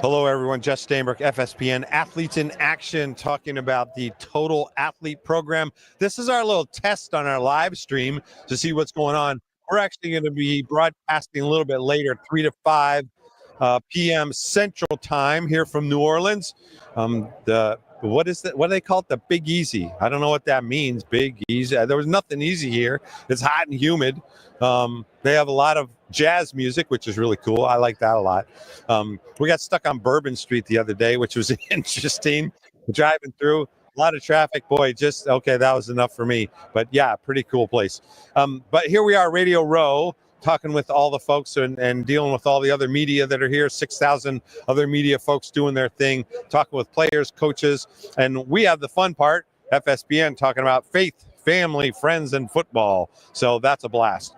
Hello, everyone. Jess Steinberg, FSPN, Athletes in Action, talking about the Total Athlete Program. This is our little test on our live stream to see what's going on. We're actually going to be broadcasting a little bit later, 3 to 5 p.m. Central Time here from New Orleans. What is that? What do they call it? The Big Easy. I don't know what that means. Big Easy. There was nothing easy here. It's hot and humid. They have a lot of jazz music, which is really cool. I like that a lot. We got stuck on Bourbon Street the other day, which was interesting. Driving through, a lot of traffic. Boy, just okay. That was enough for me. But yeah, pretty cool place. But here we are, Radio Row, talking with all the folks and dealing with all the other media that are here, 6,000 other media folks doing their thing, talking with players, coaches, and we have the fun part, FSPN, talking about faith, family, friends, and football. So that's a blast.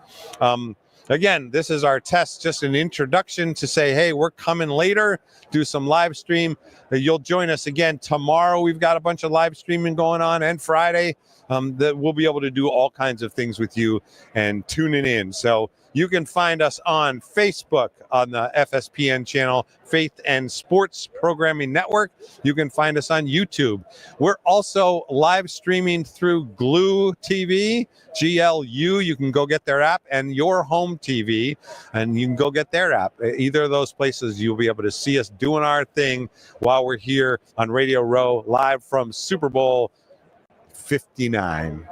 Again, this is our test, just an introduction to say, hey, we're coming later, do some live stream. You'll join us again tomorrow. We've got a bunch of live streaming going on, and Friday that we'll be able to do all kinds of things with you and tuning in. So you can find us on Facebook on the FSPN channel, Faith+Sports Programming Network. You can find us on YouTube. We're also live streaming through Glue TV, GLU. You can go get their app, and Your Home TV, and you can go get their app. Either of those places, you'll be able to see us doing our thing while we're here on Radio Row, live from Super Bowl 59.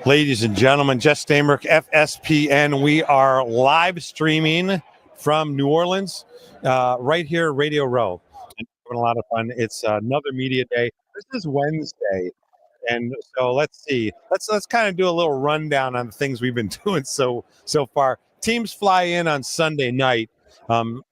Ladies and gentlemen, Jess Steinberg, FSPN. We are live streaming from New Orleans, right here, Radio Row. And having a lot of fun. It's another media day. This is Wednesday, and so let's see. Let's kind of do a little rundown on the things we've been doing so far. Teams fly in on Sunday night. Sometimes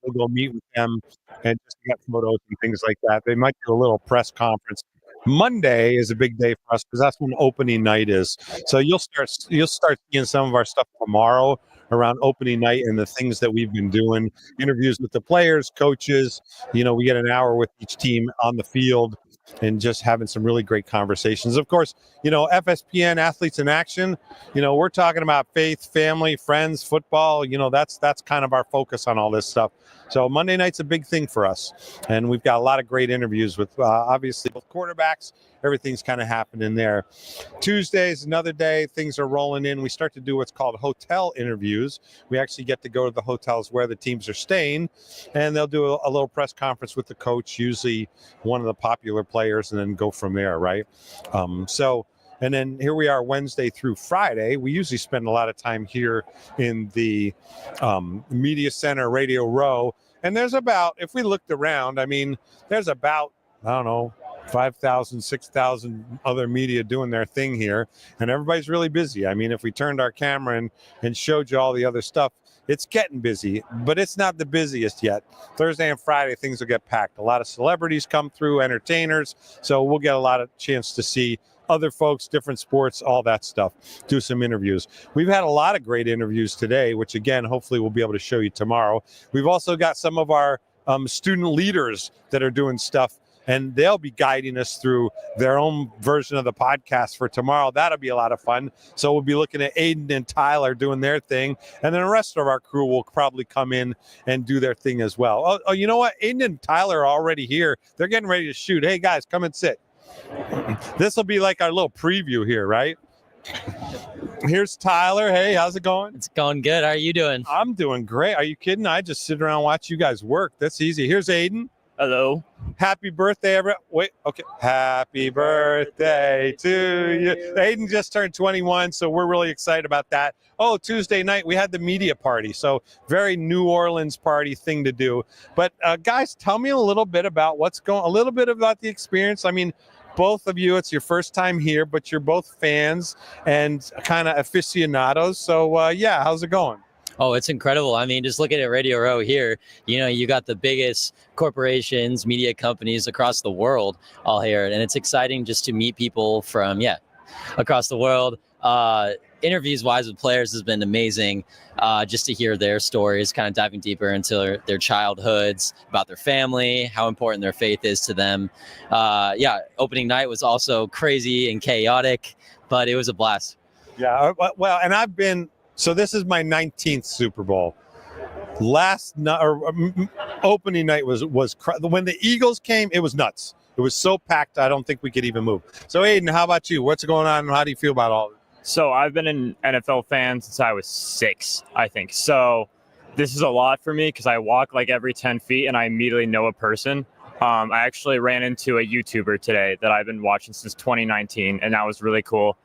we'll go meet with them and just get photos and things like that. They might do a little press conference. Monday is a big day for us because that's when opening night is. So you'll start seeing some of our stuff tomorrow around opening night and the things that we've been doing, interviews with the players, coaches. We get an hour with each team on the field and just having some really great conversations. Of course, FSPN, Athletes in Action, we're talking about faith, family, friends, football. That's kind of our focus on all this stuff. So Monday night's a big thing for us. And we've got a lot of great interviews with, obviously, both quarterbacks. Everything's kind of happening there. Tuesday's another day. Things are rolling in. We start to do what's called hotel interviews. We actually get to go to the hotels where the teams are staying, and they'll do a little press conference with the coach, usually one of the popular players, and then go from there, right? And then here we are Wednesday through Friday. We usually spend a lot of time here in the Media Center, Radio Row. And there's about, if we looked around, there's about, 5,000, 6,000 other media doing their thing here. And everybody's really busy. If we turned our camera and showed you all the other stuff, it's getting busy, but it's not the busiest yet. Thursday and Friday, things will get packed. A lot of celebrities come through, entertainers. So we'll get a lot of chance to see other folks, different sports, all that stuff, do some interviews. We've had a lot of great interviews today, which again, hopefully we'll be able to show you tomorrow. We've also got some of our student leaders that are doing stuff, and they'll be guiding us through their own version of the podcast for tomorrow. That'll be a lot of fun. So we'll be looking at Aiden and Tyler doing their thing, and then the rest of our crew will probably come in and do their thing as well. Oh, you know what? Aiden and Tyler are already here. They're getting ready to shoot. Hey, guys, come and sit. This will be like our little preview here, right? Here's Tyler. Hey, how's it going? It's going good. How are you doing? I'm doing great. Are you kidding? I just sit around and watch you guys work. That's easy. Here's Aiden. Hello. Happy birthday, everyone. Wait, okay. Happy birthday to you. Aiden just turned 21, so we're really excited about that. Oh, Tuesday night, we had the media party, so very New Orleans party thing to do. But guys, tell me a little bit about a little bit about the experience. both of you, it's your first time here, but you're both fans and kind of aficionados. So, yeah, how's it going? Oh, it's incredible. I mean, just look at it, Radio Row here. You know, you got the biggest corporations, media companies across the world all here. And it's exciting just to meet people from, across the world. Interviews wise with players has been amazing. Just to hear their stories, kind of diving deeper into their childhoods, about their family, how important their faith is to them. Opening night was also crazy and chaotic, but it was a blast. Yeah, well, and so this is my 19th Super Bowl. Opening night was when the Eagles came, it was nuts. It was so packed, I don't think we could even move. So, Aiden, how about you? What's going on, and how do you feel about all of it? So I've been an NFL fan since I was 6, I think. So this is a lot for me because I walk like every 10 feet and I immediately know a person. I actually ran into a YouTuber today that I've been watching since 2019, and that was really cool.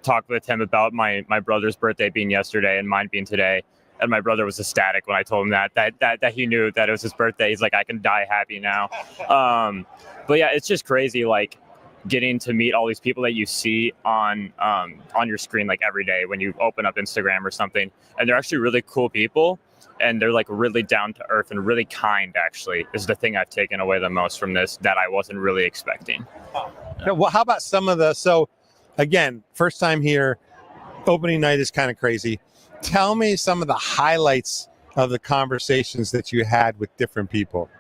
Talked with him about my brother's birthday being yesterday and mine being today. And my brother was ecstatic when I told him that he knew that it was his birthday. He's like, I can die happy now. But yeah, it's just crazy, like getting to meet all these people that you see on your screen like every day when you open up Instagram or something. And they're actually really cool people. And they're like really down to earth and really kind, actually, is the thing I've taken away the most from this that I wasn't really expecting. Yeah, well, how about so again, first time here, opening night is kind of crazy. Tell me some of the highlights of the conversations that you had with different people.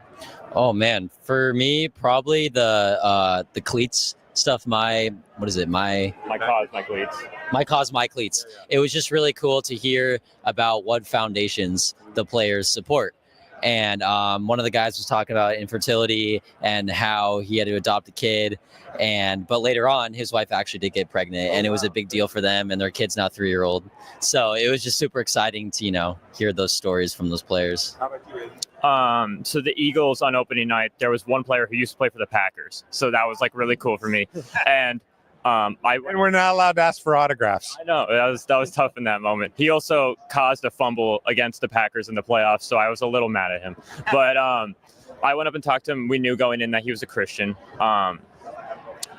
Oh man, for me, probably the cleats stuff. My cause, my cleats. My cause, my cleats. It was just really cool to hear about what foundations the players support. And one of the guys was talking about infertility and how he had to adopt a kid. But later on, his wife actually did get pregnant, and it was a big deal for them, and their kid's now 3-year-old. So it was just super exciting to, hear those stories from those players. How about you, Aiden? So the Eagles on opening night, there was one player who used to play for the Packers. So that was like really cool for me. And and we're not allowed to ask for autographs. I know that was tough in that moment. He also caused a fumble against the Packers in the playoffs, so I was a little mad at him. But I went up and talked to him. We knew going in that he was a Christian.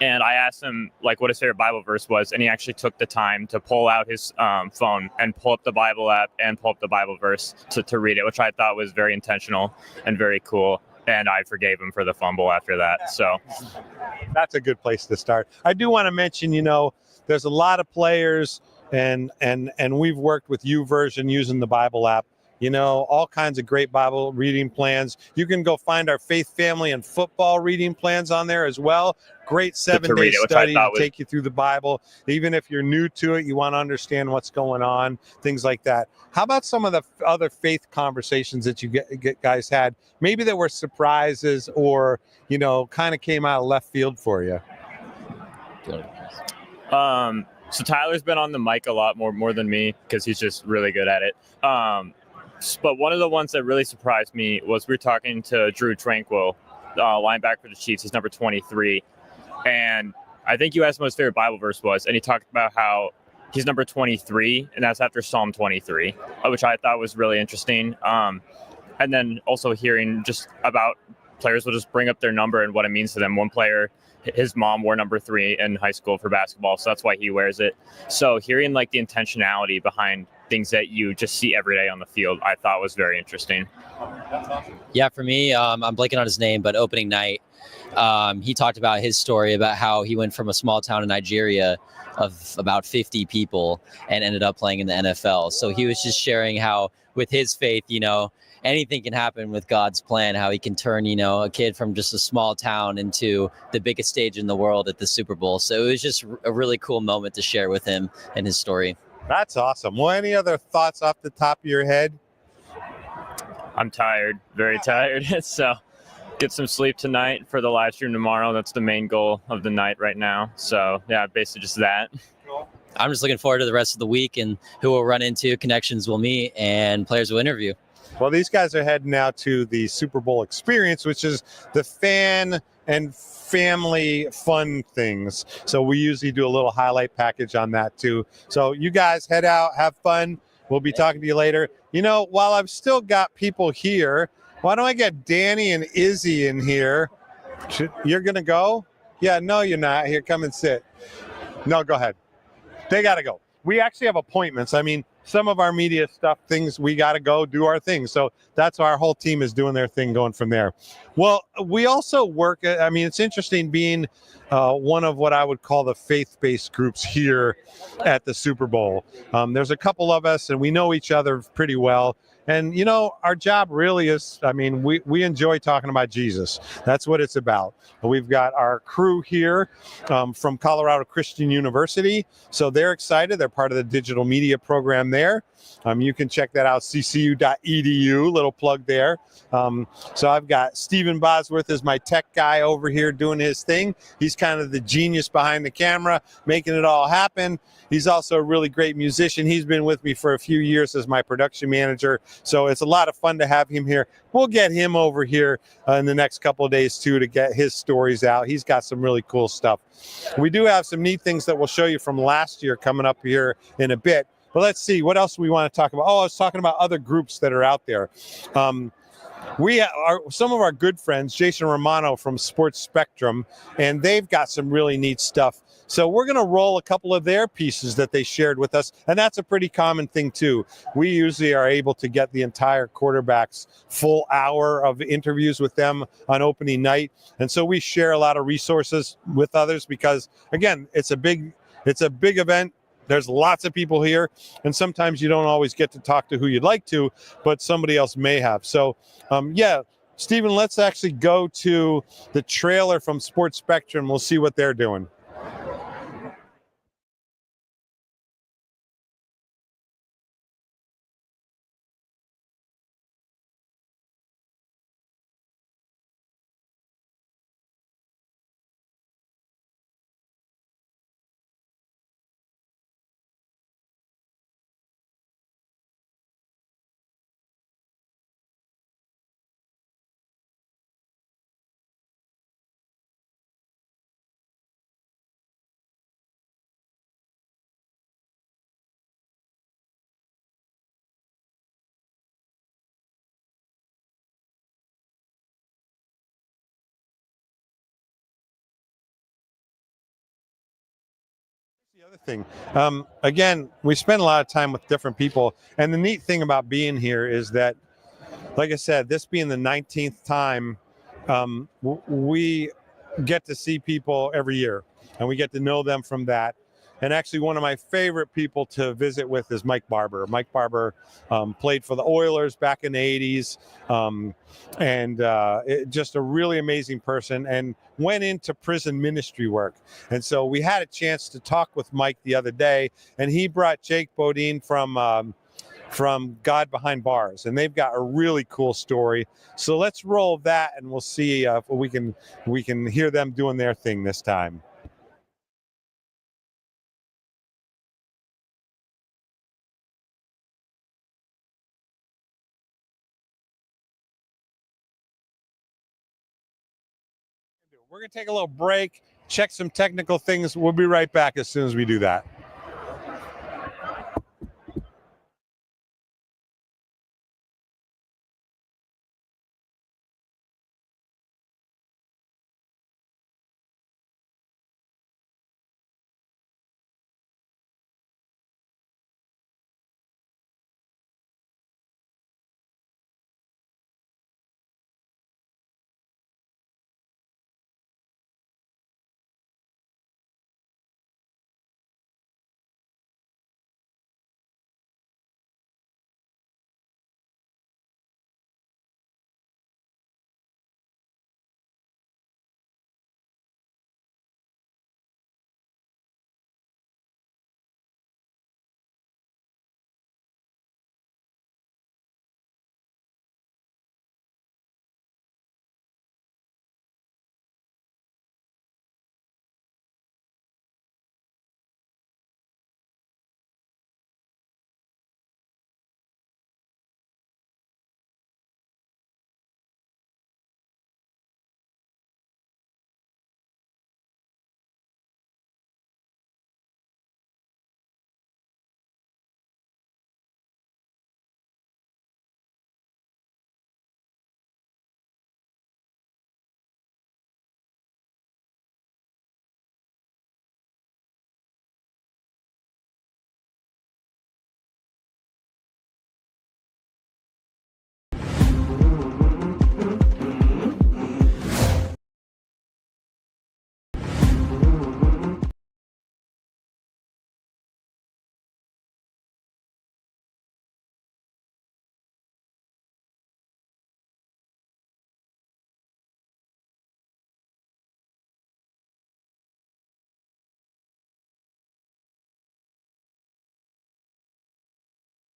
And I asked him like what his favorite Bible verse was, and he actually took the time to pull out his phone and pull up the Bible app and pull up the Bible verse to read it, which I thought was very intentional and very cool. And I forgave him for the fumble after that. So that's a good place to start. I do want to mention, there's a lot of players, and we've worked with YouVersion using the Bible app. All kinds of great Bible reading plans. You can go find our faith, family, and football reading plans on there as well. Great 7-day study to take you through the Bible. Even if you're new to it, you want to understand what's going on, things like that. How about some of the other faith conversations that you guys had? Maybe that were surprises or, kind of came out of left field for you. So Tyler's been on the mic a lot more than me because he's just really good at it. But one of the ones that really surprised me was we were talking to Drew Tranquil, linebacker for the Chiefs. He's number 23. And I think you asked him what his favorite Bible verse was. And he talked about how he's number 23, and that's after Psalm 23, which I thought was really interesting. And then also hearing just about players will just bring up their number and what it means to them. One player, his mom wore number 3 in high school for basketball, so that's why he wears it. So hearing like the intentionality behind things that you just see every day on the field, I thought was very interesting. Yeah, for me, I'm blanking on his name, but opening night, he talked about his story about how he went from a small town in Nigeria of about 50 people and ended up playing in the NFL. So he was just sharing how with his faith, anything can happen with God's plan, how he can turn, a kid from just a small town into the biggest stage in the world at the Super Bowl. So it was just a really cool moment to share with him and his story. That's awesome. Well, any other thoughts off the top of your head? I'm tired, very tired. So get some sleep tonight for the live stream tomorrow. That's the main goal of the night right now. So yeah, basically just that. I'm just looking forward to the rest of the week and who we'll run into, connections we'll meet, and players we'll interview. Well, these guys are heading out to the Super Bowl experience, which is the fan and family fun things. So we usually do a little highlight package on that too. So you guys head out, have fun. We'll be talking to you later. While I've still got people here, why don't I get Danny and Izzy in here? You're going to go? Yeah, no, you're not. Here, come and sit. No, go ahead. They got to go. We actually have appointments. I mean, some of our media stuff, things, we got to go do our thing. So that's why our whole team is doing their thing going from there. Well, we also work, I mean, it's interesting being one of what I would call the faith-based groups here at the Super Bowl. There's a couple of us and we know each other pretty well. And, you know, our job really is, I mean, we enjoy talking about Jesus. That's what it's about. We've got our crew here from Colorado Christian University. So they're excited. They're part of the digital media program there. You can check that out, ccu.edu, little plug there. So I've got Stephen Bosworth as my tech guy over here doing his thing. He's kind of the genius behind the camera, making it all happen. He's also a really great musician. He's been with me for a few years as my production manager. So it's a lot of fun to have him here. We'll get him over here in the next couple of days too to get his stories out. He's got some really cool stuff. We do have some neat things that we'll show you from last year coming up here in a bit. But let's see, what else do we want to talk about? Oh, I was talking about other groups that are out there. We are some of our good friends, Jason Romano from Sports Spectrum, and they've got some really neat stuff. So we're going to roll a couple of their pieces that they shared with us, and that's a pretty common thing too. We usually are able to get the entire quarterback's full hour of interviews with them on opening night, and so we share a lot of resources with others because, again, it's a big event. There's lots of people here, and sometimes you don't always get to talk to who you'd like to, but somebody else may have. So, yeah, Stephen, let's actually go to the trailer from Sports Spectrum. We'll see what they're doing. The other thing, again, we spend a lot of time with different people, and the neat thing about being here is that, like I said, this being the 19th time, we get to see people every year, and we get to know them from that. And actually, one of my favorite people to visit with is Mike Barber. Mike Barber played for the Oilers back in the 80s, and just a really amazing person, and went into prison ministry work. And so we had a chance to talk with Mike the other day, and he brought Jake Bodine from God Behind Bars, and they've got a really cool story. So let's roll that, and we'll see if we can hear them doing their thing this time. We're going to take a little break, check some technical things. We'll be right back as soon as we do that.